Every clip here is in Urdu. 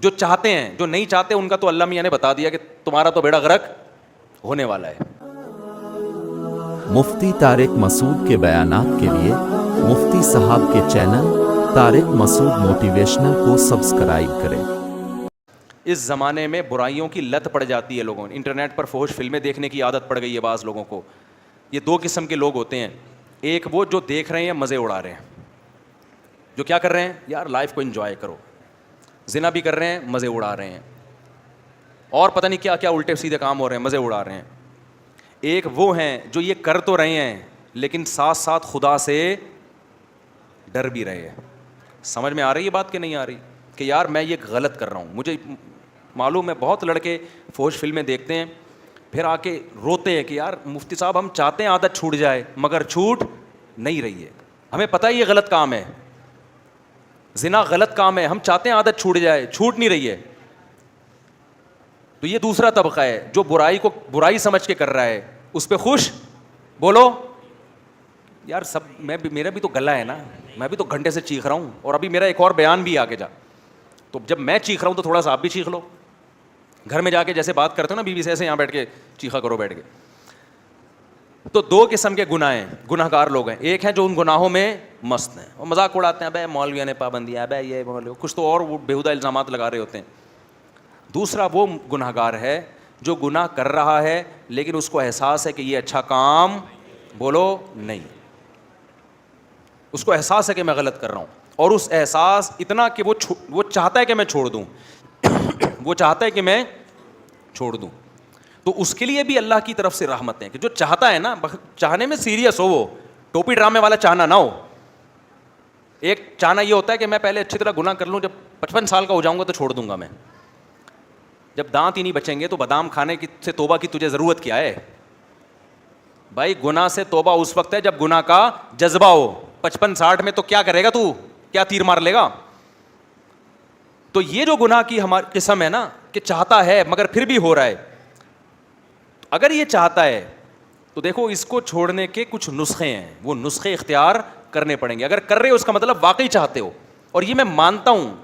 جو چاہتے ہیں, جو نہیں چاہتے ان کا تو اللہ میاں نے بتا دیا کہ تمہارا تو بیڑا غرق ہونے والا ہے. مفتی طارق مسعود کے بیانات کے لیے مفتی صاحب کے چینل طارق مسعود موٹیویشنل کو سبسکرائب کریں. اس زمانے میں برائیوں کی لت پڑ جاتی ہے لوگوں, انٹرنیٹ پر فحش فلمیں دیکھنے کی عادت پڑ گئی ہے بعض لوگوں کو. یہ دو قسم کے لوگ ہوتے ہیں, ایک وہ جو دیکھ رہے ہیں مزے اڑا رہے ہیں, جو کیا کر رہے ہیں یار لائف کو انجوائے کرو, زنا بھی کر رہے ہیں مزے اڑا رہے ہیں, اور پتہ نہیں کیا کیا الٹے سیدھے کام ہو رہے ہیں مزے اڑا رہے ہیں. ایک وہ ہیں جو یہ کر تو رہے ہیں لیکن ساتھ ساتھ خدا سے ڈر بھی رہے ہیں. سمجھ میں آ رہی ہے بات کہ نہیں آ رہی, کہ یار میں یہ غلط کر رہا ہوں. مجھے معلوم ہے بہت لڑکے فحش فلمیں دیکھتے ہیں پھر آ کے روتے ہیں کہ یار مفتی صاحب ہم چاہتے ہیں عادت چھوٹ جائے مگر چھوٹ نہیں رہی ہے. ہمیں پتہ ہے یہ غلط کام ہے, زنا غلط کام ہے, ہم چاہتے ہیں عادت چھوٹ جائے, چھوٹ نہیں رہی ہے. تو یہ دوسرا طبقہ ہے جو برائی کو برائی سمجھ کے کر رہا ہے, اس پہ خوش. بولو یار سب میں بھی, میرا بھی تو گلا ہے نا, میں بھی تو گھنٹے سے چیخ رہا ہوں, اور ابھی میرا ایک اور بیان بھی آگے جا, تو جب میں چیخ رہا ہوں تو تھوڑا سا آپ بھی چیخ لو. گھر میں جا کے جیسے بات کرتے ہو نا بیوی سے, ایسے یہاں بیٹھ کے چیخا کرو بیٹھ کے. تو دو قسم کے گناہ ہیں, گناہ گار لوگ ہیں. ایک ہیں جو ان گناہوں میں مست ہیں, وہ مذاق اڑاتے ہیں, بھائی مولویوں نے پابندیاں, بھائی یہ مولوی کچھ تو اور بیہودہ الزامات لگا رہے ہوتے ہیں. دوسرا وہ گناہ گار ہے جو گناہ کر رہا ہے لیکن اس کو احساس ہے کہ یہ اچھا کام, بولو نہیں, اس کو احساس ہے کہ میں غلط کر رہا ہوں, اور اس احساس اتنا کہ وہ چاہتا ہے کہ میں چھوڑ دوں, وہ چاہتا ہے کہ میں چھوڑ دوں. تو اس کے لیے بھی اللہ کی طرف سے رحمت ہے کہ جو چاہتا ہے نا, چاہنے میں سیریس ہو, وہ ٹوپی ڈرامے والا چاہنا نہ ہو. ایک چاہنا یہ ہوتا ہے کہ میں پہلے اچھی طرح گناہ کر لوں, جب 55 سال کا ہو جاؤں گا تو چھوڑ دوں گا میں. جب دانت ہی نہیں بچیں گے تو بادام کھانے کی سے توبہ کی تجھے ضرورت کیا ہے بھائی. گناہ سے توبہ اس وقت ہے جب گناہ کا جذبہ ہو. 55-60 میں تو کیا کرے گا تو, کیا تیر مار لے گا. تو یہ جو گناہ کی ہماری قسم ہے نا کہ چاہتا ہے مگر پھر بھی ہو رہا ہے, اگر یہ چاہتا ہے تو دیکھو اس کو چھوڑنے کے کچھ نسخے ہیں, وہ نسخے اختیار کرنے پڑیں گے. اگر کر رہے ہو اس کا مطلب واقعی چاہتے ہو, اور یہ میں مانتا ہوں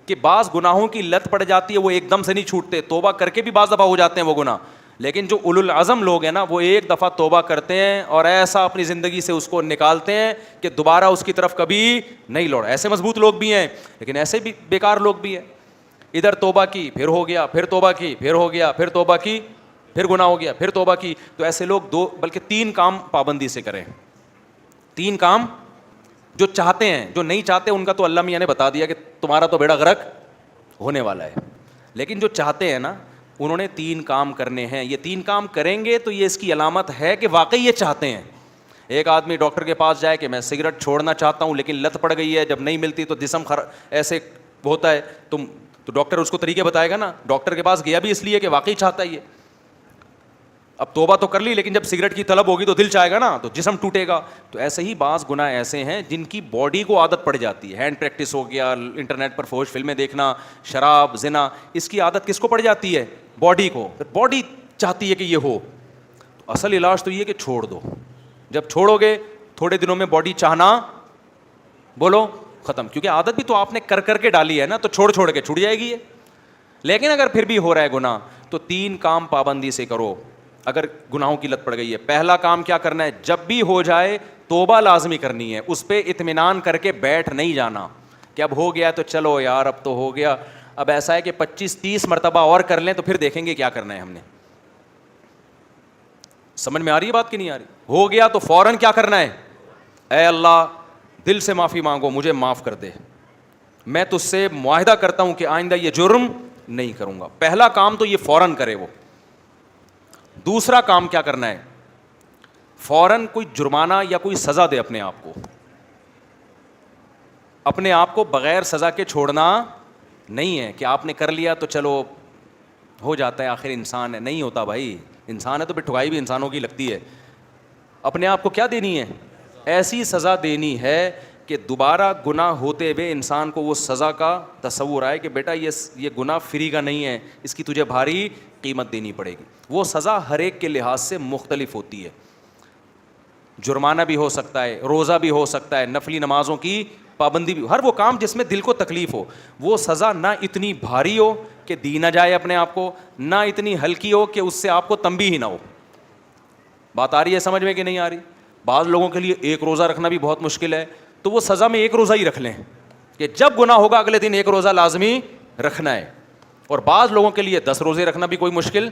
کہ بعض گناہوں کی لت پڑ جاتی ہے, وہ ایک دم سے نہیں چھوٹتے, توبہ کر کے بھی بعض دفعہ ہو جاتے ہیں وہ گناہ. لیکن جو اولو العزم لوگ ہیں نا وہ ایک دفعہ توبہ کرتے ہیں اور ایسا اپنی زندگی سے اس کو نکالتے ہیں کہ دوبارہ اس کی طرف کبھی نہیں لوٹا. ایسے مضبوط لوگ بھی ہیں لیکن ایسے بھی بیکار لوگ بھی ہیں. ادھر توبہ کی پھر ہو گیا, پھر توبہ کی پھر ہو گیا, پھر توبہ کی پھر گناہ ہو گیا, پھر توبہ کی. تو ایسے لوگ 2 بلکہ 3 کام پابندی سے کریں. 3 کام جو چاہتے ہیں, جو نہیں چاہتے ان کا تو اللہ میاں نے بتا دیا کہ تمہارا تو بیڑا غرق ہونے والا ہے. لیکن جو چاہتے ہیں نا انہوں نے 3 کام کرنے ہیں. یہ 3 کام کریں گے تو یہ اس کی علامت ہے کہ واقعی یہ چاہتے ہیں. ایک آدمی ڈاکٹر کے پاس جائے کہ میں سگریٹ چھوڑنا چاہتا ہوں لیکن لت پڑ گئی ہے, جب نہیں ملتی تو جسم ایسے ہوتا ہے, تو ڈاکٹر اس کو طریقے بتائے گا نا. ڈاکٹر کے پاس گیا بھی اس لیے کہ واقعی چاہتا ہے یہ. اب توبہ تو کر لی لیکن جب سگریٹ کی طلب ہوگی تو دل چاہے گا نا, تو جسم ٹوٹے گا. تو ایسے ہی بعض گناہ ایسے ہیں جن کی باڈی کو عادت پڑ جاتی ہے. ہینڈ پریکٹس ہو گیا, انٹرنیٹ پر فحش فلمیں دیکھنا, شراب, زنا, اس کی عادت کس کو پڑ جاتی ہے, باڈی کو. پھر باڈی چاہتی ہے کہ یہ ہو. تو اصل علاج تو یہ کہ چھوڑ دو. جب چھوڑو گے تھوڑے دنوں میں باڈی چاہنا, بولو, ختم. کیونکہ عادت بھی تو آپ نے کر کے ڈالی ہے نا, تو چھوڑ کے چھوٹ جائے گی یہ. لیکن اگر پھر بھی ہو رہا ہے گناہ تو 3 کام پابندی سے کرو اگر گناہوں کی لت پڑ گئی ہے. پہلا کام کیا کرنا ہے, جب بھی ہو جائے توبہ لازمی کرنی ہے. اس پہ اطمینان کر کے بیٹھ نہیں جانا کہ اب ہو گیا تو چلو یار اب تو ہو گیا, اب ایسا ہے کہ 25-30 مرتبہ اور کر لیں تو پھر دیکھیں گے کیا کرنا ہے ہم نے. سمجھ میں آ رہی ہے بات کہ نہیں آ رہی؟ ہو گیا تو فوراً کیا کرنا ہے, اے اللہ دل سے معافی مانگو, مجھے معاف کر دے, میں تجھ سے معاہدہ کرتا ہوں کہ آئندہ یہ جرم نہیں کروں گا. پہلا کام تو یہ فوراً کرے وہ. دوسرا کام کیا کرنا ہے, فوراً کوئی جرمانہ یا کوئی سزا دے اپنے آپ کو. اپنے آپ کو بغیر سزا کے چھوڑنا نہیں ہے کہ آپ نے کر لیا تو چلو ہو جاتا ہے, آخر انسان ہے. نہیں ہوتا بھائی, انسان ہے تو پھر ٹھگائی بھی انسانوں کی لگتی ہے. اپنے آپ کو کیا دینی ہے, ایسی سزا دینی ہے کہ دوبارہ گناہ ہوتے ہوئے انسان کو وہ سزا کا تصور آئے کہ بیٹا یہ گناہ فری کا نہیں ہے, اس کی تجھے بھاری قیمت دینی پڑے گی. وہ سزا ہر ایک کے لحاظ سے مختلف ہوتی ہے. جرمانہ بھی ہو سکتا ہے, روزہ بھی ہو سکتا ہے, نفلی نمازوں کی پابندی بھی, ہر وہ کام جس میں دل کو تکلیف ہو, وہ سزا نہ اتنی بھاری ہو کہ دی نہ جائے اپنے آپ کو, نہ اتنی ہلکی ہو کہ اس سے آپ کو تنبیہ ہی نہ ہو. بات آ رہی ہے سمجھ میں کہ نہیں آ رہی؟ بعض لوگوں کے لیے ایک روزہ رکھنا بھی بہت مشکل ہے, تو وہ سزا میں ایک روزہ ہی رکھ لیں کہ جب گناہ ہوگا اگلے دن ایک روزہ لازمی رکھنا ہے. اور بعض لوگوں کے لیے 10 روزے رکھنا بھی کوئی مشکل,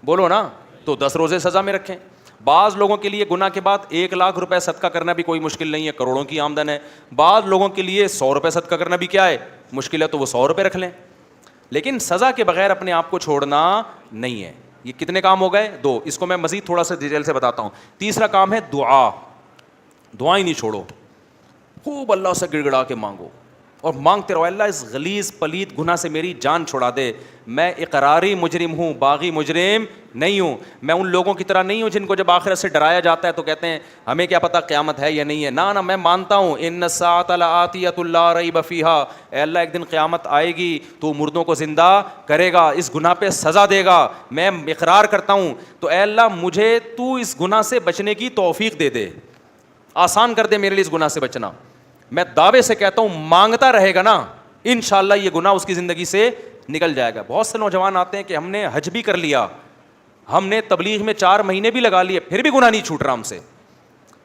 بولو نا, تو 10 روزے سزا میں رکھیں. بعض لوگوں کے لیے گناہ کے بعد 1 لاکھ روپے صدقہ کرنا بھی کوئی مشکل نہیں ہے, کروڑوں کی آمدن ہے. بعض لوگوں کے لیے 100 روپے صدقہ کرنا بھی کیا ہے, مشکل ہے, تو وہ 100 روپے رکھ لیں. لیکن سزا کے بغیر اپنے آپ کو چھوڑنا نہیں ہے. یہ کتنے کام ہو گئے؟ 2. اس کو میں مزید تھوڑا سا ڈیٹیل سے بتاتا ہوں. تیسرا کام ہے دعا. دعائیں نہیں چھوڑو, خوب اللہ سے گڑ گڑا کے مانگو اور مانگتے رہو, اللہ اس غلیظ پلید گناہ سے میری جان چھڑا دے. میں اقراری مجرم ہوں, باغی مجرم نہیں ہوں. میں ان لوگوں کی طرح نہیں ہوں جن کو جب آخرت سے ڈرایا جاتا ہے تو کہتے ہیں ہمیں کیا پتہ قیامت ہے یا نہیں ہے. نہ میں مانتا ہوں ان الساعۃ لآتیۃ لا ریب فیہا, اے اللہ ایک دن قیامت آئے گی, تو مردوں کو زندہ کرے گا, اس گناہ پہ سزا دے گا. میں اقرار کرتا ہوں, تو اے اللہ مجھے تو اس گناہ سے بچنے کی توفیق دے دے, آسان کر دے میرے لیے اس گناہ سے بچنا. میں دعوے سے کہتا ہوں مانگتا رہے گا نا, انشاءاللہ یہ گناہ اس کی زندگی سے نکل جائے گا. بہت سے نوجوان آتے ہیں کہ ہم نے حج بھی کر لیا, ہم نے تبلیغ میں 4 مہینے بھی لگا لیے, پھر بھی گناہ نہیں چھوٹ رہا ہم سے.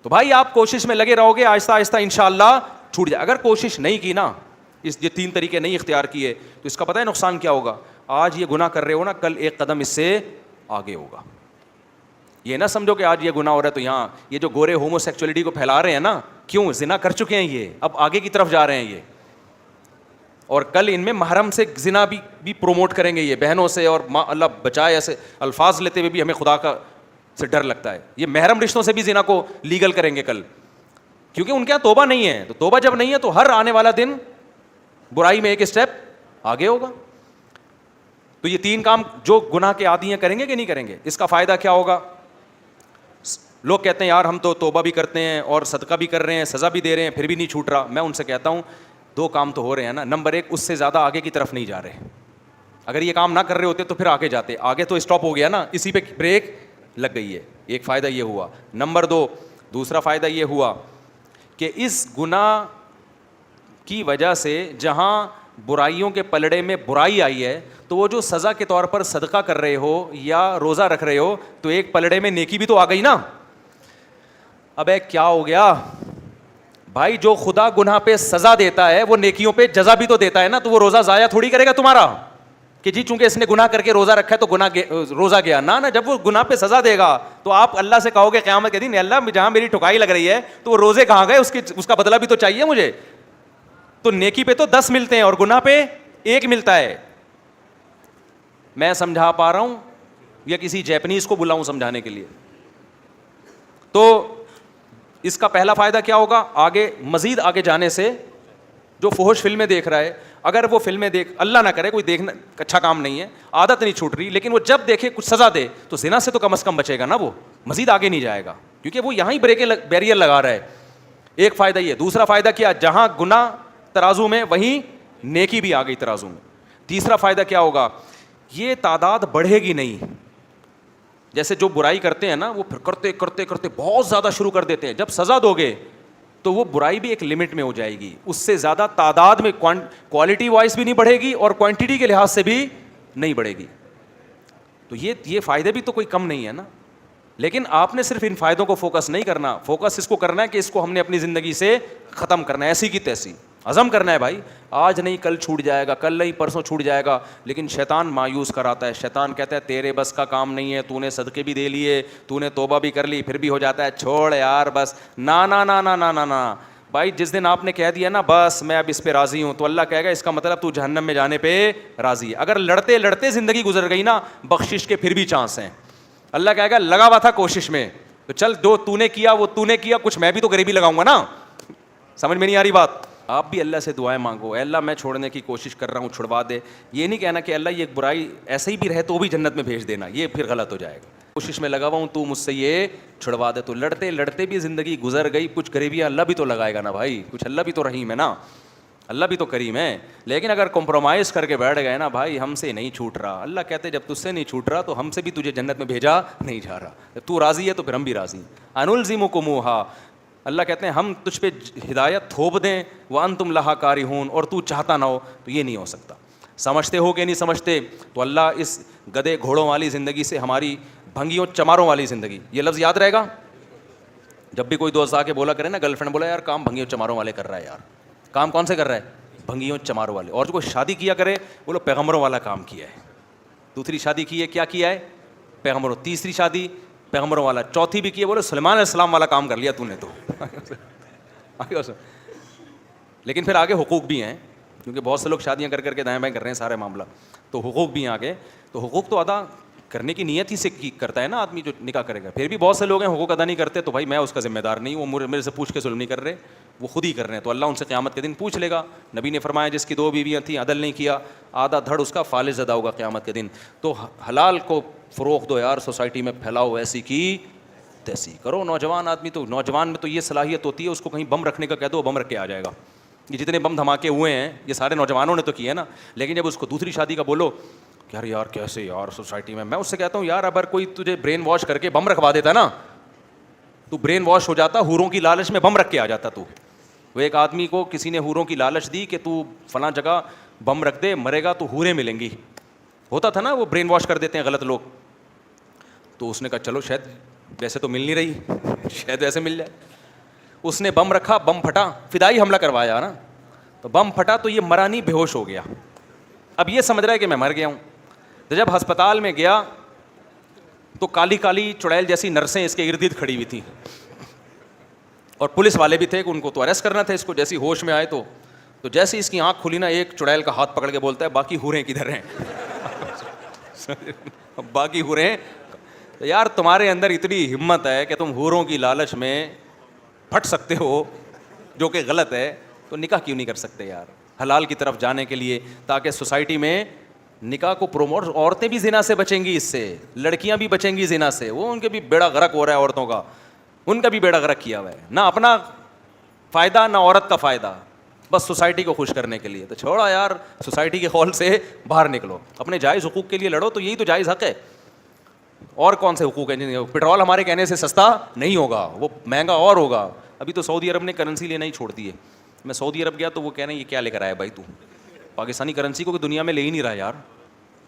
تو بھائی آپ کوشش میں لگے رہو گے, آہستہ آہستہ انشاءاللہ چھوٹ جائے. اگر کوشش نہیں کی نا, یہ 3 طریقے نہیں اختیار کیے, تو اس کا پتہ ہے نقصان کیا ہوگا؟ آج یہ گناہ کر رہے ہو نا, کل ایک قدم اس سے آگے ہوگا. یہ نہ سمجھو کہ آج یہ گناہ ہو رہا ہے تو یہاں یہ جو گورے ہومو سیکچولیٹی کو پھیلا رہے ہیں نا, کیوں؟ زنا کر چکے ہیں یہ, اب آگے کی طرف جا رہے ہیں یہ, اور کل ان میں محرم سے زنا بھی پروموٹ کریں گے یہ, بہنوں سے. اور اللہ بچائے, ایسے الفاظ لیتے ہوئے بھی ہمیں خدا کا سے ڈر لگتا ہے. یہ محرم رشتوں سے بھی زنا کو لیگل کریں گے کل, کیونکہ ان کے یہاں توبہ نہیں ہے. تو توبہ جب نہیں ہے تو ہر آنے والا دن برائی میں ایک اسٹیپ آگے ہوگا. تو یہ 3 کام جو گناہ کے عادی ہیں کریں گے کہ نہیں کریں گے؟ اس کا فائدہ کیا ہوگا؟ لوگ کہتے ہیں یار ہم تو توبہ بھی کرتے ہیں اور صدقہ بھی کر رہے ہیں, سزا بھی دے رہے ہیں, پھر بھی نہیں چھوٹ رہا. میں ان سے کہتا ہوں 2 کام تو ہو رہے ہیں نا. نمبر 1, اس سے زیادہ آگے کی طرف نہیں جا رہے. اگر یہ کام نہ کر رہے ہوتے تو پھر آگے جاتے. آگے تو اسٹاپ ہو گیا نا, اسی پہ بریک لگ گئی ہے. ایک فائدہ یہ ہوا. نمبر 2, دوسرا فائدہ یہ ہوا کہ اس گناہ کی وجہ سے جہاں برائیوں کے پلڑے میں برائی آئی ہے, تو وہ جو سزا کے طور پر صدقہ کر رہے ہو یا روزہ رکھ رہے ہو, تو ایک پلڑے میں نیکی بھی تو آ گئی نا. اب کیا ہو گیا بھائی؟ جو خدا گناہ پہ سزا دیتا ہے وہ نیکیوں پہ جزا بھی تو دیتا ہے نا. تو وہ روزہ ضائع تھوڑی کرے گا تمہارا کہ جی چونکہ اس نے گناہ کر کے روزہ رکھا ہے تو گناہ روزہ گیا. نہ جب وہ گناہ پہ سزا دے گا تو آپ اللہ سے کہو گے قیامت کے دن, اللہ جہاں میری ٹھکائی لگ رہی ہے تو وہ روزے کہاں گئے, اس کا بدلہ بھی تو چاہیے مجھے. تو نیکی پہ تو 10 ملتے ہیں اور گناہ پہ 1 ملتا ہے. میں سمجھا پا رہا ہوں یا کسی جیپنیز کو بلاؤں سمجھانے کے لیے؟ تو اس کا پہلا فائدہ کیا ہوگا؟ آگے مزید آگے جانے سے جو فحش فلمیں دیکھ رہا ہے, اگر وہ فلمیں اللہ نہ کرے, کوئی دیکھنا اچھا کام نہیں ہے, عادت نہیں چھوٹ رہی, لیکن وہ جب دیکھے کچھ سزا دے تو زنا سے تو کم از کم بچے گا نا, وہ مزید آگے نہیں جائے گا کیونکہ وہ یہاں ہی بیریئر لگا رہا ہے. ایک فائدہ یہ. دوسرا فائدہ کیا؟ جہاں گناہ ترازو میں وہیں نیکی بھی آ گئی ترازو میں. تیسرا فائدہ کیا ہوگا؟ یہ تعداد بڑھے گی نہیں. جیسے جو برائی کرتے ہیں نا, وہ پھر کرتے کرتے کرتے بہت زیادہ شروع کر دیتے ہیں. جب سزا دو گے تو وہ برائی بھی ایک لمٹ میں ہو جائے گی, اس سے زیادہ تعداد میں کوالٹی وائز بھی نہیں بڑھے گی اور کوانٹٹی کے لحاظ سے بھی نہیں بڑھے گی. تو یہ فائدے بھی تو کوئی کم نہیں ہے نا. لیکن آپ نے صرف ان فائدوں کو فوکس نہیں کرنا, فوکس اس کو کرنا ہے کہ اس کو ہم نے اپنی زندگی سے ختم کرنا ہے, ایسی کی تیسی عزم کرنا ہے. بھائی آج نہیں کل چھوٹ جائے گا, کل نہیں پرسوں چھوٹ جائے گا. لیکن شیطان مایوس کراتا ہے. شیطان کہتا ہے تیرے بس کا کام نہیں ہے, تو نے صدقے بھی دے لیے, تو نے توبہ بھی کر لی, پھر بھی ہو جاتا ہے چھوڑ یار بس. نا نا نا نا نا نا نا بھائی, جس دن آپ نے کہہ دیا نا بس میں اب اس پہ راضی ہوں, تو اللہ کہے گا اس کا مطلب تو جہنم میں جانے پہ راضی ہے. اگر لڑتے لڑتے زندگی گزر گئی نا, بخشش کے پھر بھی چانس ہیں. اللہ کہے گا لگا ہوا تھا کوشش میں, تو چل جو تو نے کیا وہ تو نے کیا, کچھ میں بھی تو غریبی لگاؤں گا نا. سمجھ میں نہیں آ رہی بات؟ آپ بھی اللہ سے دعائیں مانگو, اے اللہ میں چھوڑنے کی کوشش کر رہا ہوں, چھڑوا دے. یہ نہیں کہنا کہ اللہ یہ برائی ایسے ہی بھی رہے تو بھی جنت میں بھیج دینا, یہ پھر غلط ہو جائے گا. کوشش میں لگا ہوا ہوں, تو مجھ سے یہ چھڑوا دے. تو لڑتے لڑتے بھی زندگی گزر گئی, کچھ غریبیاں اللہ بھی تو لگائے گا نا بھائی, کچھ اللہ بھی تو رحیم ہے نا, اللہ بھی تو کریم ہے. لیکن اگر کمپرومائز کر کے بیٹھ گئے نا بھائی, ہم سے نہیں چھوٹ رہا, اللہ کہتے جب تجھ سے نہیں چھوٹ رہا تو ہم سے بھی تجھے جنت میں بھیجا نہیں جا رہا. تو راضی ہے تو پھر ہم بھی راضی ہیں. انلزمکموہا, اللہ کہتے ہیں ہم تجھ پہ ہدایت تھوپ دیں وانتم لہا کارہون, اور تو چاہتا نہ ہو, تو یہ نہیں ہو سکتا. سمجھتے ہو کہ نہیں سمجھتے؟ تو اللہ اس گدے گھوڑوں والی زندگی سے ہماری بھنگیوں چماروں والی زندگی, یہ لفظ یاد رہے گا. جب بھی کوئی دوست آ کے بولا کرے نا, گرل فرینڈ بولا یار کام بھنگیوں چماروں والے کر رہا ہے, یار کام کون سے کر رہا ہے؟ بھنگیوں چماروں والے. اور جو کوئی شادی کیا کرے بولو پیغمبروں والا کام کیا ہے. دوسری شادی کی ہے, کیا کیا ہے؟ پیغمبروں. تیسری شادی پیغمبروں والا. چوتھی بھی کی ہے, بولو سلیمان علیہ السلام والا کام کر لیا تو نے تو. لیکن پھر آگے حقوق بھی ہیں, کیونکہ بہت سے لوگ شادیاں کر کے دائیں بائیں کر رہے ہیں سارے معاملہ, تو حقوق بھی ہیں آگے. تو حقوق تو ادا کرنے کی نیت ہی سے کرتا ہے نا آدمی جو نکاح کرے گا. پھر بھی بہت سے لوگ ہیں حقوق ادا نہیں کرتے, تو بھائی میں اس کا ذمہ دار نہیں ہوں, وہ میرے سے پوچھ کے ظلم نہیں کر رہے, وہ خود ہی کر رہے ہیں. تو اللہ ان سے قیامت کے دن پوچھ لے گا. نبی نے فرمایا جس کی 2 بیویاں تھیں, عدل نہیں کیا, آدھا دھڑ اس کا فالج زدہ ہوگا قیامت کے دن. تو حلال کو فروغ دو یار, سوسائٹی میں پھیلاؤ, ایسی کی تیسی کرو. نوجوان آدمی تو, نوجوان میں تو یہ صلاحیت ہوتی ہے, اس کو کہیں بم رکھنے کا کہہ دو بم رکھ کے آ جائے گا. یہ جتنے بم دھماکے ہوئے ہیں یہ سارے نوجوانوں نے تو کیے نا. لیکن جب اس کو دوسری شادی کا بولو کہ یار کیسے یار سوسائٹی میں اس سے کہتا ہوں یار اگر کوئی تجھے برین واش کر کے بم رکھوا دیتا نا, تو برین واش ہو جاتا, حوروں کی لالچ میں بم رکھ کے آ جاتا. تو وہ ایک آدمی کو کسی نے حوروں کی لالچ دی کہ تو فلاں جگہ بم رکھ دے, مرے گا تو حوریں ملیں گی, ہوتا تھا نا, وہ برین واش کر دیتے ہیں غلط لوگ. تو اس نے کہا چلو شاید ویسے تو مل نہیں رہی, شاید ویسے مل جائے. اس نے بم رکھا, بم پھٹا, فدائی حملہ کروایا نا, تو بم پھٹا تو یہ مرا نہیں, بے ہوش ہو گیا. اب یہ سمجھ رہا ہے کہ میں مر گیا ہوں. تو جب ہسپتال میں گیا تو کالی کالی چڑیل جیسی نرسیں اس کے ارد گرد کھڑی ہوئی تھیں, اور پولیس والے بھی تھے کہ ان کو تو اریسٹ کرنا تھا اس کو. جیسی ہوش میں آئے تو جیسے اس کی آنکھ کھلی نا, ایک چڑیل کا ہاتھ پکڑ کے بولتا ہے باقی حوریں کدھر ہیں؟ باقی حوریں. یار تمہارے اندر اتنی ہمت ہے کہ تم حوروں کی لالچ میں پھٹ سکتے ہو, جو کہ غلط ہے, تو نکاح کیوں نہیں کر سکتے یار حلال کی طرف جانے کے لیے, تاکہ سوسائٹی میں نکاح کو پروموٹ. عورتیں بھی زنا سے بچیں گی, اس سے لڑکیاں بھی بچیں گی زنا سے. وہ ان کے بھی بیڑا غرق ہو رہا ہے عورتوں کا, ان کا بھی بیڑا غرق کیا ہوا ہے, نہ اپنا فائدہ نہ عورت کا فائدہ, بس سوسائٹی کو خوش کرنے کے لیے. تو چھوڑا یار, سوسائٹی کے خول سے باہر نکلو, اپنے جائز حقوق کے لیے لڑو, تو یہی تو جائز حق ہے. اور کون سے حقوق ہیں؟ پیٹرول ہمارے کہنے سے سستا نہیں ہوگا, وہ مہنگا اور ہوگا. ابھی تو سعودی عرب نے کرنسی لینا ہی چھوڑ دی ہے. میں سعودی عرب گیا تو وہ کہہ رہے ہیں یہ کیا لے کر آیا بھائی, تو پاکستانی کرنسی کو کہ دنیا میں لے ہی نہیں رہا یار.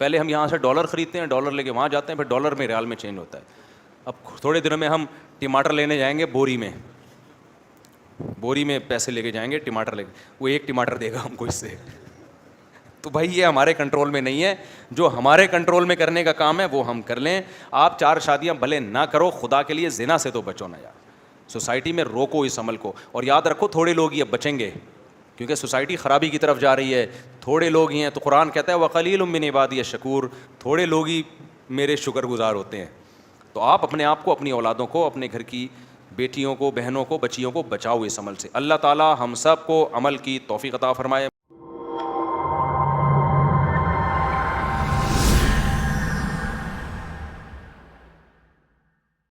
پہلے ہم یہاں سے ڈالر خریدتے ہیں, ڈالر لے کے وہاں جاتے ہیں, پھر ڈالر میں ریال میں چینج ہوتا ہے. اب تھوڑے دنوں میں ہم ٹماٹر لینے جائیں گے بوری میں پیسے لے کے جائیں گے ٹماٹر لے کے, وہ 1 ٹماٹر دے گا ہم کو اس سے. تو بھائی یہ ہمارے کنٹرول میں نہیں ہے, جو ہمارے کنٹرول میں کرنے کا کام ہے وہ ہم کر لیں. آپ 4 شادیاں بھلے نہ کرو, خدا کے لیے زنا سے تو بچو نا یار. سوسائٹی میں روکو اس عمل کو, اور یاد رکھو تھوڑے لوگ ہی اب بچیں گے, کیونکہ سوسائٹی خرابی کی طرف جا رہی ہے. تھوڑے لوگ ہی ہیں, تو قرآن کہتا ہے وقلیل من عبادی الشکور, تھوڑے لوگ ہی میرے شکر گزار ہوتے ہیں. تو آپ اپنے آپ کو, اپنی اولادوں کو, اپنے گھر کی بیٹیوں کو, بہنوں کو, بچیوں کو بچاؤ اس عمل سے. اللہ تعالی ہم سب کو عمل کی توفیق عطا فرمائے.